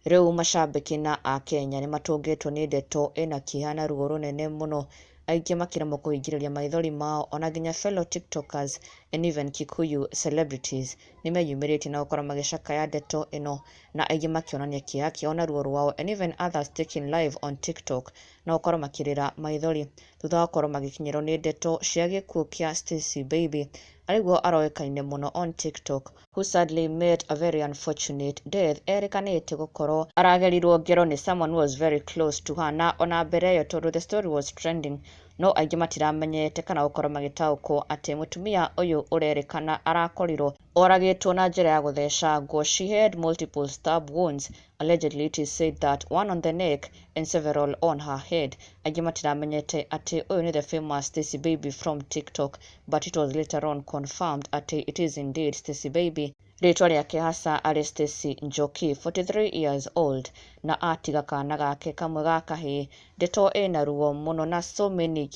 Riu macambĩki na a Kenya nĩ matũngĩtwo nĩ ndeto ĩna kĩeha ruo rũnene mũno, aingĩ makĩremwo kũhingĩrĩria maithori mao, ona nginya fellow tiktokers and even Kikuyu celebrities nĩ meyumĩrĩtie na gũkorwo magĩcakaya ndeto ĩno, na aingĩ makĩonania kĩeha kĩao na ruo rwao, and even others taking live on TikTok na gũkorwo makĩrĩra maithori thutha wa gũkorwo magĩkinyĩrwo nĩ ndeto cia gĩkuũ kĩa Stacey Baibe, ariguo aroĩkaine mũno on TikTok, who sadly met a very unfortunate death. Erĩkanĩte gũkorwo aragerirwo ngero nĩ someone who was very close to her, na ona mbere ĩyo tondũ the story was trending, no aingĩ matiramenyete kana gũkorwo magĩtaũkwo atĩ mũtumia ũyũ ũrerĩkana arakorirwo oragĩtwo na njĩra ya gũthecangwo. She had multiple stab wounds. Allegedly it is said that one on the neck and several on her head. Aingĩ matiramenyete atĩ ũyũ nĩ the famous Stacey Baibe from TikTok, but it was later on confirmed atĩ it is indeed Stacey Baibe. Rĩtwa rĩake hasa arĩ Stacy Njoki, 43 years old, na atiga kana gake kamwe ga kahĩĩ. Ndeto ĩna ruo mũno, na so many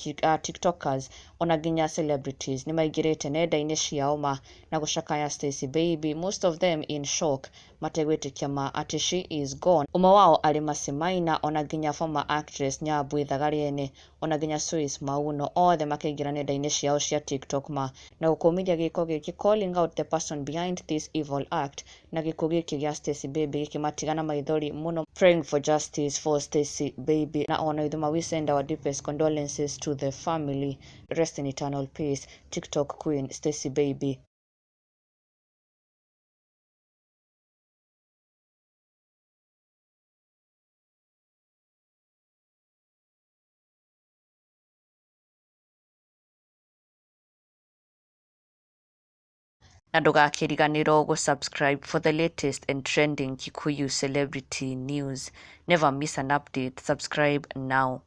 tiktokers ona nginya celebrities nĩ maingĩrĩte nenda-inĩ ciao na gũcakaya Stacey Baibe, most of them in shock, mategwĩtĩkia ma atĩ she is gone. Ũmwe wao arĩ Mercy Maina, ona nginya former actress Nyambui Thagariene, ona nginya Joyce Mauno, othe makĩingĩra nenda-inĩ ciao cia TikTok na gũkũmithia gĩko gĩkĩ, calling out the person behind this evil act, na gĩkuũ gĩkĩ gĩa Stacey Baibe gĩkĩmatigana maithori mũno, praying for justice for Stacey Baibe. Na ona ithuĩ we send our deepest condolences to the family. Rest in eternal peace, TikTok queen Stacey Baibe. Na ndũgakĩriganĩrwo gũsubscribe for the latest and trending Kikuyu celebrity news. Never miss an update. Subscribe now.